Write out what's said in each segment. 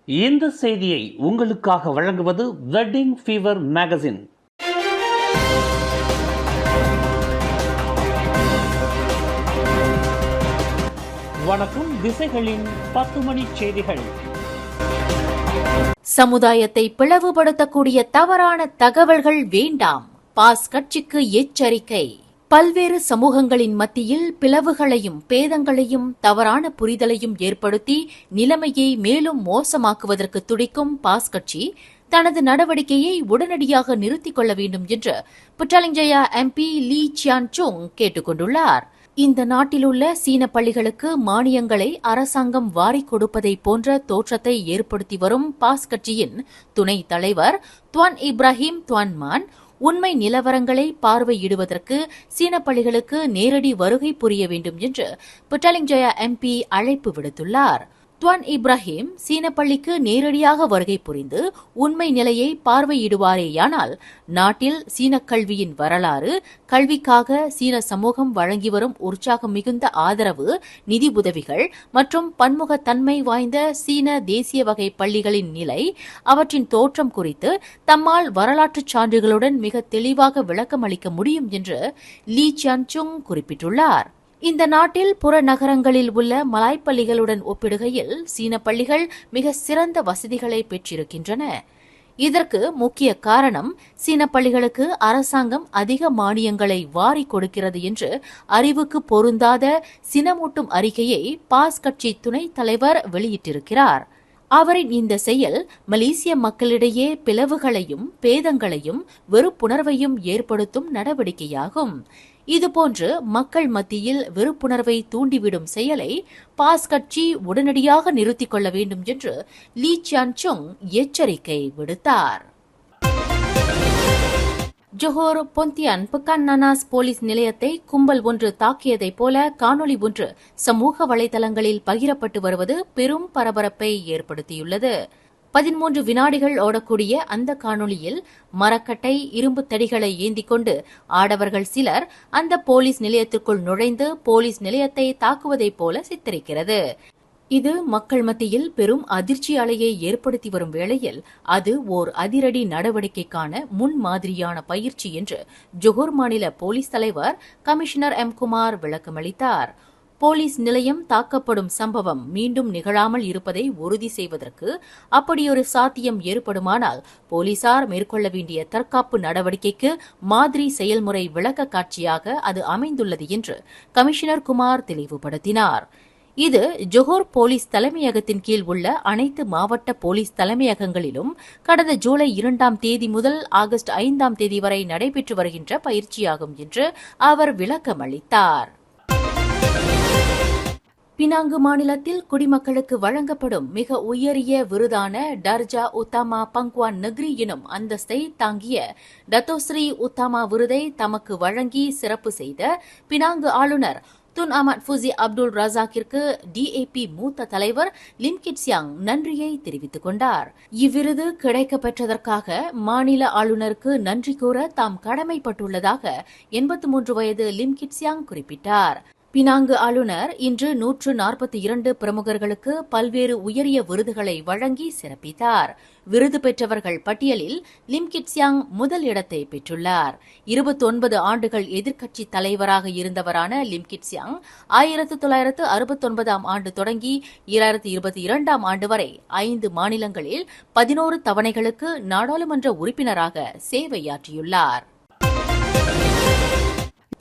இந்த செய்தியை உங்களுக்காக வழங்குவது வெட்டிங் ஃபீவர் மேகசின். வணக்கம். திசைகளின் 10 மணி செய்திகள். சமுதாயத்தை பிளவுபடுத்தக்கூடிய தவறான தகவல்கள் வேண்டாம். பாஸ் கட்சிக்கு எச்சரிக்கை. பல்வேறு சமூகங்களின் மத்தியில் பிளவுகளையும் பேதங்களையும் தவறான புரிதலையும் ஏற்படுத்தி நிலைமையை மேலும் மோசமாக்குவதற்கு துடிக்கும் பாஸ் கட்சி தனது நடவடிக்கையை உடனடியாக நிறுத்திக் கொள்ள வேண்டும் என்று புட்டாலிங்ஜயா எம்பி லீ சியான் சுங் கேட்டுக் கொண்டுள்ளார். இந்த நாட்டில் உள்ள சீன பள்ளிகளுக்கு மானியங்களை அரசாங்கம் வாரிக் கொடுப்பதை போன்ற தோற்றத்தை ஏற்படுத்தி வரும் பாஸ் கட்சியின் துணைத் தலைவர் துவான் இப்ராஹிம் துவான்மான் உண்மை நிலவரங்களை பார்வையிடுவதற்கு சீன பள்ளிகளுக்கு நேரடி வருகை புரிய வேண்டும் என்று புட்டாலிங்ஜயா எம்பி அழைப்பு விடுத்துள்ளார். துவான் இப்ராஹிம் சீன பள்ளிக்கு நேரடியாக வருகை புரிந்து உண்மை நிலையை பார்வையிடுவாரேயானால் நாட்டில் சீன கல்வியின் வரலாறு, கல்விக்காக சீன சமூகம் வழங்கி வரும் உற்சாகம் மிகுந்த ஆதரவு, நிதி உதவிகள் மற்றும் பன்முகத்தன்மை வாய்ந்த சீன தேசிய வகை பள்ளிகளின் நிலை, அவற்றின் தோற்றம் குறித்து தம்மால் வரலாற்றுச் சான்றுகளுடன் மிக தெளிவாக விளக்கமளிக்க முடியும் என்று லீ சியான் சுங் குறிப்பிட்டுள்ளார். இந்த நாட்டில் புறநகரங்களில் உள்ள மலாய் பள்ளிகளுடன் ஒப்பிடுகையில் சீன பள்ளிகள் மிக சிறந்த வசதிகளை பெற்றிருக்கின்றன. இதற்கு முக்கிய காரணம் சீன பள்ளிகளுக்கு அரசாங்கம் அதிக மானியங்களை வாரி கொடுக்கிறது என்று அறிவுக்கு பொருந்தாத சினமூட்டும் அறிக்கையை பாஸ் கட்சி துணைத் தலைவர் வெளியிட்டிருக்கிறார். அவரின் இந்த செயல் மலேசிய மக்களிடையே பிளவுகளையும் பேதங்களையும் வெறுப்புணர்வையும் ஏற்படுத்தும் நடவடிக்கையாகும். இதுபோன்று மக்கள் மத்தியில் வெறுப்புணர்வை தூண்டிவிடும் செயலை பாஸ் கட்சி உடனடியாக நிறுத்திக் கொள்ள வேண்டும் என்று லீ சியான் சுங் எச்சரிக்கை விடுத்தார். ஜொஹோர் பொந்தியான் புக்கான் நனாஸ் போலீஸ் நிலையத்தை கும்பல் ஒன்று தாக்கியதைப் போல காணொலி ஒன்று சமூக வலைதளங்களில் பகிரப்பட்டு வருவது பெரும் பரபரப்பை ஏற்படுத்தியுள்ளது. 13 வினாடிகள் ஓடக்கூடிய அந்த காணொலியில் மரக்கட்டை, இரும்பு தடிகளை ஏந்திக் கொண்டு ஆடவர்கள் சிலர் அந்த போலீஸ் நிலையத்திற்குள் நுழைந்து போலீஸ் நிலையத்தை தாக்குவதைப் போல சித்தரிக்கிறது. இது மக்கள் மத்தியில் பெரும் அதிர்ச்சி அலையை ஏற்படுத்தி வரும் வேளையில் அது ஓர் அதிரடி நடவடிக்கைக்கான முன்மாதிரியான பயிற்சி என்று ஜொஹோர் மாநில போலீஸ் தலைவர் கமிஷனர் எம் குமார் விளக்கமளித்தார். போலீஸ் நிலையம் தாக்கப்படும் சம்பவம் மீண்டும் நிகழாமல் இருப்பதை உறுதி செய்வதற்கு அப்படியொரு சாத்தியம் ஏற்படுமானால் போலீசார் மேற்கொள்ள வேண்டிய தற்காப்பு நடவடிக்கைக்கு மாதிரி செயல்முறை விளக்க காட்சியாக அது அமைந்துள்ளது என்று கமிஷனர் குமார் தெளிவுபடுத்தினார். இது ஜொஹோர் போலீஸ் தலைமையகத்தின் கீழ் உள்ள அனைத்து மாவட்ட போலீஸ் தலைமையகங்களிலும் கடந்த ஜூலை 2ஆம் தேதி முதல் ஆகஸ்ட் 5ஆம் தேதி வரை நடைபெற்று வருகின்ற பயிற்சியாகும் என்று அவர் விளக்கமளித்தார். பினாங்கு மாநிலத்தில் குடிமக்களுக்கு வழங்கப்படும் மிக உயரிய விருதான டர்ஜா உத்தாமா பங்க்வான் நக்ரி எனும் அந்தஸ்தை தாங்கிய டத்தோஸ்ரீ உத்தாமா விருதை தமக்கு வழங்கி சிறப்பு செய்த பினாங்கு ஆளுநர் துன் அஹ்மத் ஃபூசி அப்துல் ரசாக்கிற்கு DAP மூத்த தலைவர் லிம் கிட் சியாங் நன்றியை தெரிவித்துக் கொண்டார். இவ்விருது கிடைக்கப்பெற்றதற்காக மாநில ஆளுநருக்கு நன்றி கூற தாம் கடமைப்பட்டுள்ளதாக 83 வயது லிம் கிட் சியாங் குறிப்பிட்டார். பினாங்கு ஆளுநர் இன்று 142 பிரமுகர்களுக்கு பல்வேறு உயரிய விருதுகளை வழங்கி சிறப்பித்தார். விருது பெற்றவர்கள் பட்டியலில் லிம் கிட் சியாங் முதல் இடத்தை பெற்றுள்ளார். 29 ஆண்டுகள் எதிர்க்கட்சி தலைவராக இருந்தவரான லிம் கிட் சியாங் 1969ஆம் ஆண்டு தொடங்கி 2022ஆம் ஆண்டு வரை 5 மாநிலங்களில் 11 தவணைகளுக்கு நாடாளுமன்ற உறுப்பினராக சேவையாற்றியுள்ளார்.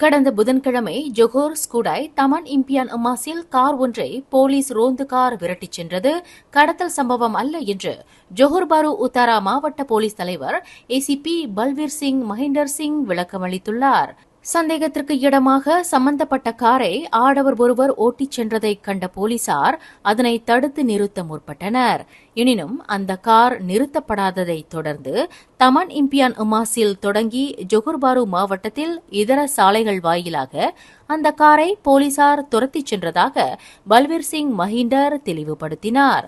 கடந்த புதன்கிழமை ஜொஹோர் ஸ்கூடாய் தமான் இம்பியான் அம்மாசில் கார் ஒன்றை போலீஸ் ரோந்து கார் விரட்டிச் சென்றது கடத்தல் சம்பவம் அல்ல என்று ஜொஹோர் பாரு உத்தாரா மாவட்ட போலீஸ் தலைவர் ACP பல்வீர் சிங் மஹிந்தர் சிங் விளக்கமளித்துள்ளார். சந்தேகத்திற்கு இடமாக சம்பந்தப்பட்ட காரை ஆடவர் ஒருவர் ஓட்டிச் சென்றதைக் கண்ட போலீசார் அதனை தடுத்து நிறுத்த முற்பட்டனர். எனினும் அந்த கார் நிறுத்தப்படாததைத் தொடர்ந்து தமான் இம்பியான் உமாசில் தொடங்கி ஜொஹோர் பாரு மாவட்டத்தில் இதர சாலைகள் வாயிலாக அந்த காரை போலீசார் துரத்திச் சென்றதாக பல்வீர் சிங் மஹிந்தர் தெளிவுபடுத்தினார்.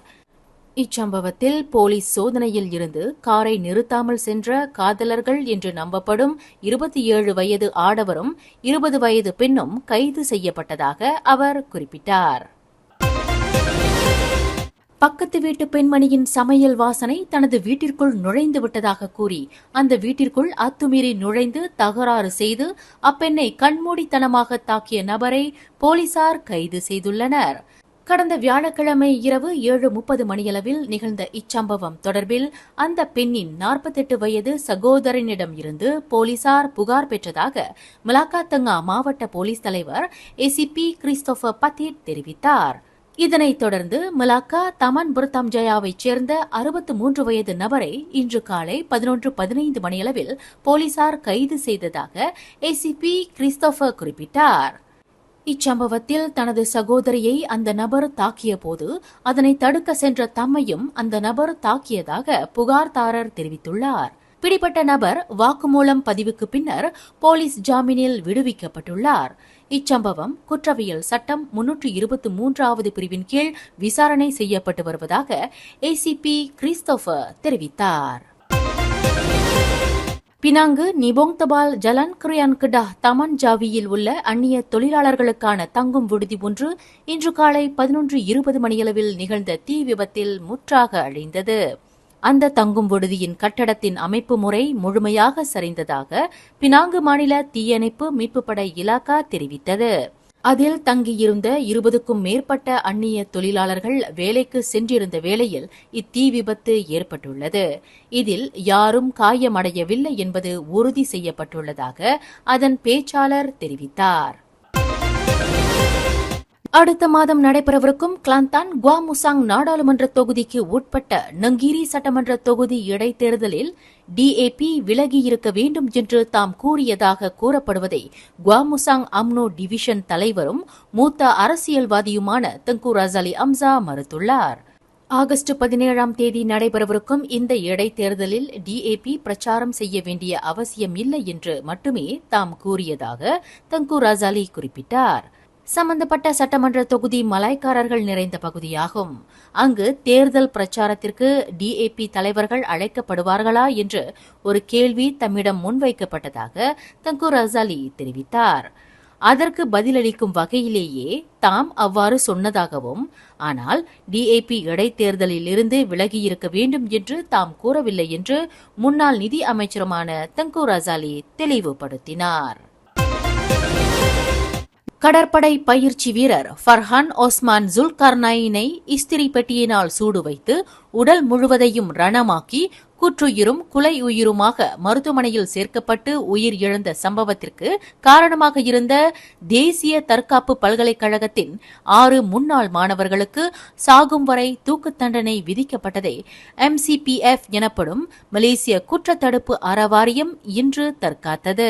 இச்சம்பவத்தில் போலீஸ் சோதனையில் இருந்து காரை நிறுத்தாமல் சென்ற காதலர்கள் என்று நம்பப்படும் 27 வயது ஆடவரும் 20 வயது பெண்ணும் கைது செய்யப்பட்டதாக அவர் குறிப்பிட்டார். பக்கத்து வீட்டு பெண்மணியின் சமையல் வாசனை தனது வீட்டிற்குள் நுழைந்து விட்டதாக கூறி அந்த வீட்டிற்குள் அத்துமீறி நுழைந்து தகராறு செய்து அப்பெண்ணை கண்மூடித்தனமாக தாக்கிய நபரை போலீசார் கைது செய்துள்ளனர். கடந்த வியாழக்கிழமை இரவு 7:30 மணியளவில் நிகழ்ந்த இச்சம்பவம் தொடர்பில் அந்த பெண்ணின் 48 வயது சகோதரனிடம் இருந்து போலீசார் புகார் பெற்றதாக மலாக்காத்தங்கா மாவட்ட போலீஸ் தலைவர் ஏசிபி கிறிஸ்டோபர் பத்தீட் தெரிவித்தார். இதனைத் தொடர்ந்து மலாக்கா தமன் புர்தாம்ஜயாவைச் சேர்ந்த 63 வயது நபரை இன்று காலை 11:15 மணியளவில் போலீசார் கைது செய்ததாக ஏசிபி கிறிஸ்டோபர் குறிப்பிட்டார். இச்சம்பவத்தில் தனது சகோதரியை அந்த நபர் தாக்கிய போது அதனை தடுக்க சென்ற தம்மையும் அந்த நபர் தாக்கியதாக புகார்தாரர் தெரிவித்துள்ளார். பிடிபட்ட நபர் வாக்குமூலம் பதிவுக்கு பின்னர் போலீஸ் ஜாமீனில் விடுவிக்கப்பட்டுள்ளார். இச்சம்பவம் குற்றவியல் சட்டம் 323வது பிரிவின் கீழ் விசாரணை செய்யப்பட்டு வருவதாக ஏசிபி கிறிஸ்டோபர் தெரிவித்தார். பினாங்கு நிபோங்தபால் ஜலன் கிரியான் கிடாஹ் தமன் ஜாவியில் உள்ள அந்நிய தொழிலாளர்களுக்கான தங்கும் விடுதி ஒன்று இன்று காலை 11:20 மணியளவில் நிகழ்ந்த தீ விபத்தில் முற்றாக அழிந்தது. அந்த தங்கும் விடுதியின் கட்டடத்தின் அமைப்பு முறை முழுமையாக சரிந்ததாக பினாங்கு மாநில தீயணைப்பு மீட்புப் படை இலாகா தெரிவித்தது. அதில் தங்கியிருந்த 20க்கும் மேற்பட்ட அந்நிய தொழிலாளர்கள் வேலைக்கு சென்றிருந்த வேளையில் இத்தீ விபத்து ஏற்பட்டுள்ளது. இதில் யாரும் காயமடையவில்லை என்பது உறுதி செய்யப்பட்டுள்ளதாக அதன் பேச்சாளர் தெரிவித்தார். அடுத்த மாதம் நடைபெறவிருக்கும் கிளாந்தான் குவாமுசாங் நாடாளுமன்ற தொகுதிக்கு உட்பட்ட நங்கீரி சட்டமன்ற தொகுதி இடைத்தேர்தலில் டிஏபி விலகியிருக்க வேண்டும் என்று தாம் கூறியதாக கூறப்படுவதை குவாமுசாங் அம்னோ டிவிஷன் தலைவரும் மூத்த அரசியல்வாதியுமான தங்கு ரசாலி அம்சா மறுத்துள்ளார். ஆகஸ்ட் 17ஆம் தேதி நடைபெறவிருக்கும் இந்த இடைத்தேர்தலில் டிஏபி பிரச்சாரம் செய்ய வேண்டிய அவசியம் இல்லை என்று மட்டுமே தாம் கூறியதாக தங்கு ரசாலி குறிப்பிட்டார். சம்பந்தப்பட்ட சட்டமன்ற தொகுதி மலாய்க்காரர்கள் நிறைந்த பகுதியாகும். அங்கு தேர்தல் பிரச்சாரத்திற்கு டிஏபி தலைவர்கள் அழைக்கப்படுவார்களா என்று ஒரு கேள்வி தம்மிடம் முன்வைக்கப்பட்டதாக தங்கு ரசாலி தெரிவித்தார். அதற்கு பதிலளிக்கும் வகையிலேயே தாம் அவ்வாறு சொன்னதாகவும், ஆனால் டிஏபி இடைத்தேர்தலில் இருந்து விலகியிருக்க வேண்டும் என்று தாம் கூறவில்லை என்று முன்னாள் நிதி அமைச்சருமான தங்கு ரசாலி தெளிவுபடுத்தினார். கடற்படை பயிற்சி வீரர் ஃபர்ஹான் ஒஸ்மான் ஜுல்கர்னைனை இஸ்திரி பெட்டியினால் சூடு வைத்து உடல் முழுவதையும் ரணமாக்கி குற்றுயிரும் குலை உயிருமாக மருத்துவமனையில் சேர்க்கப்பட்டு உயிர் இழந்த சம்பவத்திற்கு காரணமாக இருந்த தேசிய தற்காப்பு பல்கலைக்கழகத்தின் 6 முன்னாள் மாணவர்களுக்கு சாகும் வரை தூக்குத் தண்டனை விதிக்கப்பட்டதை MCPF எனப்படும் மலேசிய குற்றத்தடுப்பு அறவாரியம் இன்று தற்காத்தது.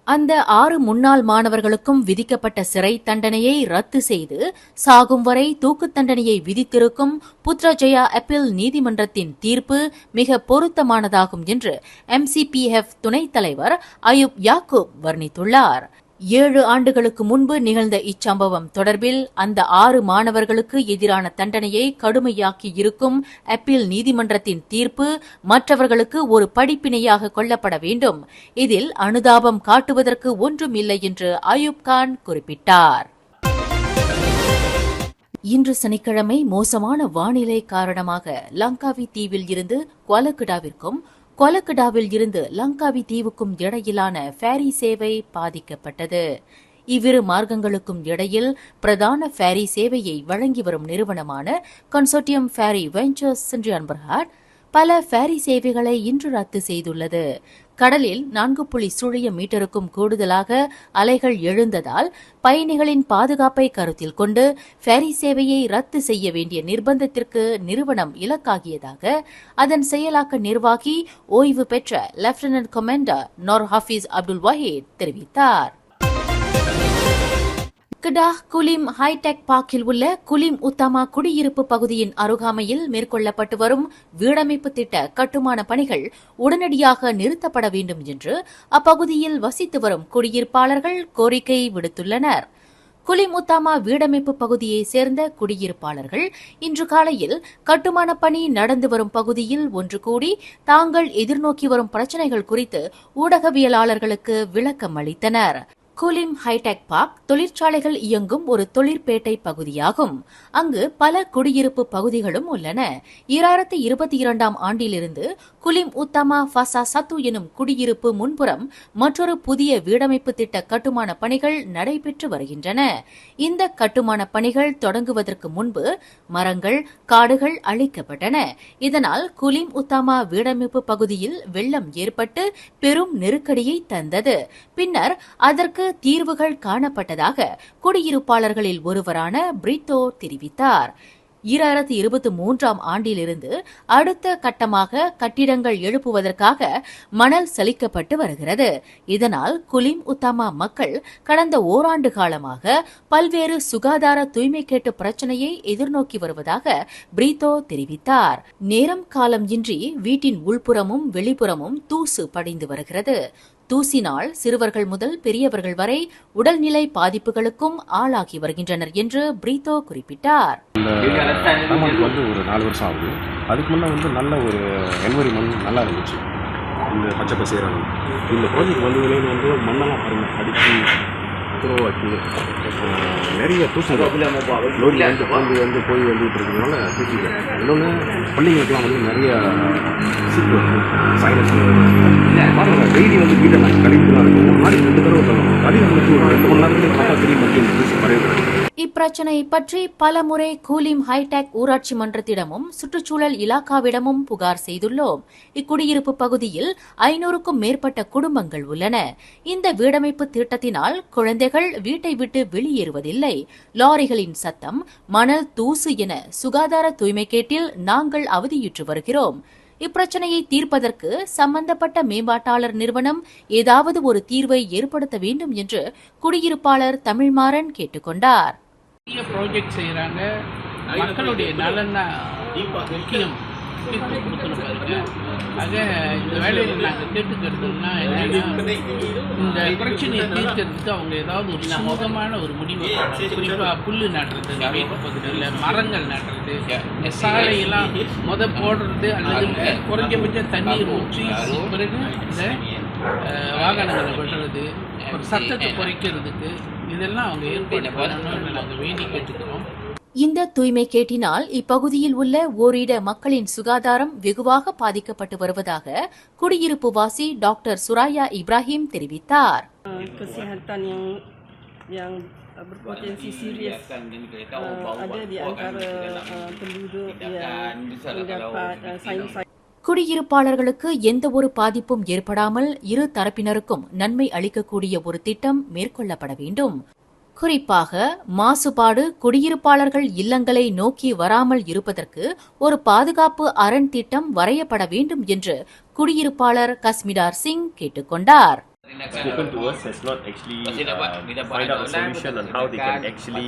அந்த 6 முன்னாள் மாணவர்களுக்கும் விதிக்கப்பட்ட சிறை தண்டனையை ரத்து செய்து சாகும் வரை தூக்குத் தண்டனையை விதித்திருக்கும் புத்ரஜயா அப்பீல் நீதிமன்றத்தின் தீர்ப்பு மிக பொருத்தமானதாகும் என்று MCPF துணைத் தலைவர் அயூப் யாக்கூப் வர்ணித்துள்ளார். 7 ஆண்டுகளுக்கு முன்பு நிகழ்ந்த இச்சம்பவம் தொடர்பில் அந்த 6 மாணவர்களுக்கு எதிரான தண்டனையை கடுமையாக்கி இருக்கும் அப்பீல் நீதிமன்றத்தின் தீர்ப்பு மற்றவர்களுக்கு ஒரு படிப்பினையாக கொள்ளப்பட வேண்டும். இதில் அனுதாபம் காட்டுவதற்கு ஒன்றும் இல்லை என்று அயூப் கான் குறிப்பிட்டார். இன்று சனிக்கிழமை மோசமான வானிலை காரணமாக லங்காவி தீவில் இருந்து குவாலகிடாவிற்கும் கொலக்கடாவில் இருந்து லங்காவி தீவுக்கும் இடையிலான ஃபேரி சேவை பாதிக்கப்பட்டது. இவ்விரு மார்க்கங்களுக்கும் இடையில் பிரதான ஃபேரி சேவையை வழங்கி வரும் நிறுவனமான கன்சோர்டியம் ஃபேரி வெஞ்சர்ஸ் சென்று அன்பர்ஹாட் பல ஃபேரி சேவைகளை இன்று ரத்து செய்துள்ளது. கடலில் 4.0 மீட்டருக்கும் கூடுதலாக அலைகள் எழுந்ததால் பயணிகளின் பாதுகாப்பை கருத்தில் கொண்டு ஃபேரி சேவையை ரத்து செய்ய வேண்டிய நிர்பந்தத்திற்கு நிறுவனம் இலக்காகியதாக அதன் செயலாக்க நிர்வாகி ஓய்வு பெற்ற லெப்டினன்ட் கமாண்டர் நோர் ஹாஃபிஸ் அப்துல் வஹீத் தெரிவித்தார். கிடாஹ் குலிம் ஹைடெக் பார்க்கில் உள்ள குலிம் உத்தாமா குடியிருப்பு பகுதியின் அருகாமையில் மேற்கொள்ளப்பட்டு வரும் வீடமைப்பு திட்ட கட்டுமான பணிகள் உடனடியாக நிறுத்தப்பட வேண்டும் என்று அப்பகுதியில் வசித்து வரும் குடியிருப்பாளர்கள் கோரிக்கை விடுத்துள்ளனர். குலிம் உத்தாமா வீடமைப்பு பகுதியைச் சேர்ந்த குடியிருப்பாளர்கள் இன்று காலையில் கட்டுமான பணி நடந்து வரும் பகுதியில் ஒன்று கூடி தாங்கள் எதிர்நோக்கி வரும் பிரச்சினைகள் குறித்து ஊடகவியலாளர்களுக்கு விளக்கம் அளித்தனர். குலிம் ஹைடெக் பார்க் தொழிற்சாலைகள் இயங்கும் ஒரு தொழிற்பேட்டை பகுதியாகும். அங்கு பல குடியிருப்பு பகுதிகளும் உள்ளன. 2022ஆம் ஆண்டிலிருந்து குலிம் உத்தமா ஃபசா சத்து எனும் குடியிருப்பு முன்புறம் மற்றொரு புதிய வீடமைப்பு திட்ட கட்டுமான பணிகள் நடைபெற்று வருகின்றன. இந்த கட்டுமான பணிகள் தொடங்குவதற்கு முன்பு மரங்கள், காடுகள் அழிக்கப்பட்டன. இதனால் குலிம் உத்தமா வீடமைப்பு பகுதியில் வெள்ளம் ஏற்பட்டு பெரும் நெருக்கடியை தந்தது. பின்னர் அதற்கு தீர்வுகள் காணப்பட்டதாக குடியிருப்பாளர்களில் ஒருவரான பிரிட்டோ தெரிவித்தார். 2023ஆம் ஆண்டிலிருந்து அடுத்த கட்டமாக கட்டிடங்கள் எழுப்புவதற்காக மணல் செலிக்கப்பட்டு வருகிறது. இதனால் குலிம் உத்தமா மக்கள் கடந்த ஓராண்டு காலமாக பல்வேறு சுகாதார தூய்மை கேட்டு பிரச்சனையை எதிர்நோக்கி வருவதாக பிரிட்டோ தெரிவித்தார். நேரம் காலம் இன்றி வீட்டின் உள்புறமும் வெளிப்புறமும் தூசு படிந்து வருகிறது. தூசினால் சிறுவர்கள் முதல் பெரியவர்கள் வரை உடல்நிலை பாதிப்புகளுக்கும் ஆளாகி வருகின்றனர் என்று பிரிட்டோ குறிப்பிட்டார். ஒரு 4 வருஷம் ஆகுது. அதுக்கு முன்னே நல்ல ஒரு என்வரிமெண்ட் நல்லா இருந்துச்சு. இந்த பச்சை பசேரான இந்த ப்ராஜெக்ட் வந்ததுலேருந்து மண்ணெல்லாம் பாருங்கள் அடித்து துருவாக்கி நிறைய தூசி லோரி வந்து போய் வந்துட்டு இருக்கிறதுனால தூசிகள். இன்னொன்று பள்ளிகளுக்கெல்லாம் நிறைய சிக்கு சைனஸ் பாருங்கள். டெய்லி வீட்டெல்லாம் கழிவுலாம் இருக்கும். ஒரு நாளைக்கு 2 தடவை சொல்லணும். அது ஒரு 2 மணி நேரத்துலேயே பார்த்தா தெரியும் மக்கள் தூசி பரவுகிறது. இப்பிரச்சனை பற்றி பலமுறை கூலிம் ஹைடெக் ஊராட்சி மன்றத்திடமும் சுற்றுச்சூழல் இலாக்காவிடமும் புகார் செய்துள்ளோம். இக்குடியிருப்பு பகுதியில் 500க்கும் மேற்பட்ட குடும்பங்கள் உள்ளன. இந்த வீடமைப்பு திட்டத்தினால் குழந்தைகள் வீட்டை விட்டு வெளியேறுவதில்லை. லாரிகளின் சத்தம், மணல், தூசு என சுகாதார தூய்மை கேட்டில் நாங்கள் அவதியுற்று வருகிறோம். இப்பிரச்சனையை தீர்ப்பதற்கு சம்பந்தப்பட்ட மேம்பாட்டாளர் நிறுவனம் ஏதாவது ஒரு தீர்வை ஏற்படுத்த வேண்டும் என்று குடியிருப்பாளர் தமிழ்மாறன் கேட்டுக்கொண்டார். ப்ராஜெக்ட் செய்கிறாங்க, மக்களுடைய நலன் முக்கியம் பாருங்க. ஆக இந்த வேலையில் நாங்கள் கேட்டுக்கிறதுனா என்னன்னா, இந்த பிரச்சனையை தீர்க்கிறதுக்கு அவங்க ஏதாவது ஒரு சுமூகமான ஒரு முடிவு, குறிப்பாக புல்லு நடுறது, வீட்டு பகுதியில் மரங்கள் நடுறது, சாலையெல்லாம் போடுறது, அல்லது குறைஞ்சபட்ச தண்ணீர் ஊற்றி பிறகு இந்த வாகனங்களை விடுறது, ஒரு சத்தத்தை குறைக்கிறதுக்கு இதெல்லாம் அவங்க ஏற்பாடு பண்ணணும்னு நாங்கள் வேண்டி கேட்டுக்கிறோம். இந்த தூய்மை கேட்டினால் இப்பகுதியில் உள்ள ஓரிட மக்களின் சுகாதாரம் வெகுவாக பாதிக்கப்பட்டு வருவதாக குடியிருப்பு வாசி டாக்டர் சுராயா இப்ராஹிம் தெரிவித்தார். Kesihatan yang berpotensi serius ada di antara penduduk yang mendapat sinus. குடியிருப்பாளர்களுக்கு எந்த ஒரு பாதிப்பும் ஏற்படாமல் இரு தரப்பினருக்கும் நன்மை அளிக்கக்கூடிய ஒரு திட்டம் மேற்கொள்ளப்பட வேண்டும். குறிப்பாக மாசுபாடு குடியிருப்பாளர்கள் இல்லங்களை நோக்கி வராமல் இருப்பதற்கு ஒரு பாதுகாப்பு அரண் திட்டம் வரையப்பட வேண்டும் என்று குடியிருப்பாளர் கஸ்மிடார் சிங் கேட்டுக்கொண்டார். Spoken to us has not actually find out a solution on how they can actually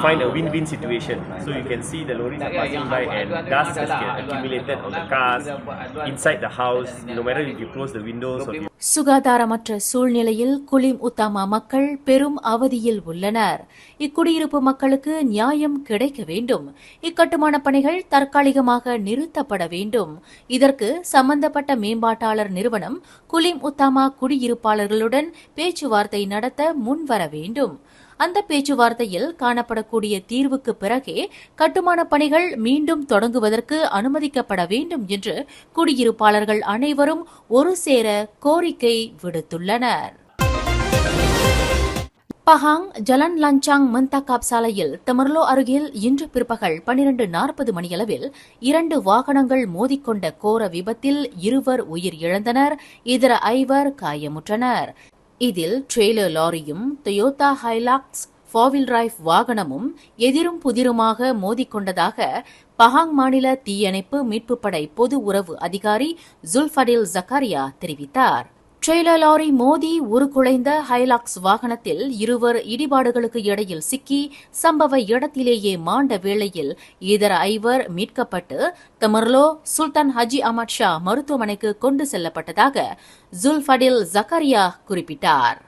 find a win-win situation. So you can see the lorries are passing by and dust has accumulated on the cars, inside the house, no matter if you close the windows or சுகாதாரமற்ற சூழ்நிலையில் Kulim உத்தமா மக்கள் பெரும் அவதியில் உள்ளனர். இக்குடியிருப்பு மக்களுக்கு நியாயம் கிடைக்க வேண்டும். இக்கட்டுமான பணிகள் தற்காலிகமாக நிறுத்தப்பட வேண்டும். இதற்கு சம்பந்தப்பட்ட மேம்பாட்டாளர் நிறுவனம் குலிம் உத்தமா குடியிருப்பாளர்களுடன் பேச்சுவார்த்தை நடத்த முன்வர வேண்டும். அந்த பேச்சுவார்த்தையில் காணப்படக்கூடிய தீர்வுக்கு பிறகே கட்டுமான பணிகள் மீண்டும் தொடங்குவதற்கு அனுமதிக்கப்பட வேண்டும் என்று குடியிருப்பாளர்கள் அனைவரும் ஒரு சேர கோரிக்கை விடுத்துள்ளனர். பஹாங் ஜலன் லஞ்சாங் மந்தாக்காப் சாலையில் தமர்லோ அருகில் இன்று பிற்பகல் 12:40 மணியளவில் 2 வாகனங்கள் மோதிக்கொண்ட கோர விபத்தில் 2 உயிர் இழந்தனர். இதர 5 காயமுற்றனர். இதில் trailer லாரியும் Toyota Hilux 4-wheel drive வாகனமும் எதிரும் புதிருமாக மோதிக்கொண்டதாக பஹாங் மாநில தீயணைப்பு மீட்புப்படை பொது உறவு அதிகாரி ஜுல்ஃபடில் ஜக்காரியா தெரிவித்தார். ட்ரெய்லர் லாரி மோதி உருக்குலைந்த ஹைலாக்ஸ் வாகனத்தில் 2 இடிபாடுகளுக்கு இடையில் சிக்கி சம்பவ இடத்திலேயே மாண்ட வேளையில் இதர 5 மீட்கப்பட்டு தமர்லோ சுல்தான் ஹஜி அஹமத் ஷா மருத்துவமனைக்கு கொண்டு செல்லப்பட்டதாக ஜுல்ஃபடில் ஜக்காரியா குறிப்பிட்டார்.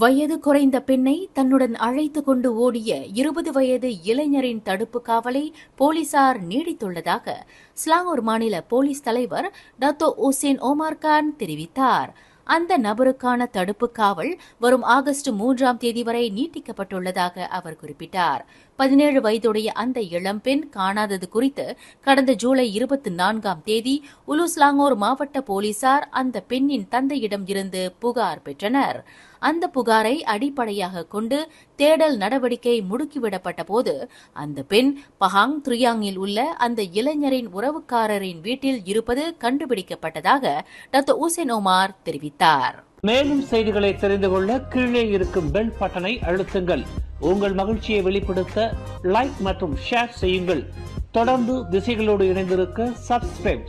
வயது குறைந்த பெண்ணை தன்னுடன் அழைத்துக் கொண்டு ஓடிய 20 வயது இளைஞரின் தடுப்பு காவலை போலீசார் நீடித்துள்ளதாக ஸ்லாங்கூர் மாநில போலீஸ் தலைவர் டத்தோ உசேன் ஓமார் கான் தெரிவித்தார். அந்த நபருக்கான தடுப்பு காவல் வரும் ஆகஸ்ட் 3ஆம் தேதி வரை நீட்டிக்கப்பட்டுள்ளதாக அவர் குறிப்பிட்டார். 17 வயதுடைய அந்த இளம்பெண் காணாதது குறித்து கடந்த ஜூலை 24ஆம் தேதி உலுஸ்லாங்கோர் மாவட்ட போலீசார் அந்த பெண்ணின் தந்தையிடம் இருந்து புகார் பெற்றனர். அந்த புகாரை அடிப்படையாக கொண்டு தேடல் நடவடிக்கை முடுக்கிவிடப்பட்ட போது அந்த பெண் பஹாங் த்ரியாங்கில் உள்ள அந்த இளைஞரின் உறவுக்காரரின் வீட்டில் இருப்பது கண்டுபிடிக்கப்பட்டதாக டாக்டர் உசேன் ஒமார் தெரிவித்தார். மேலும் செய்திகளை தெரிந்து கொள்ள கீழே இருக்கும் பெல் பட்டனை அழுத்துங்கள். உங்கள் மகிழ்ச்சியை வெளிப்படுத்த லைக் மற்றும் ஷேர் செய்யுங்கள். தொடர்ந்து திசைகளோடு இணைந்திருக்க சப்ஸ்கிரைப்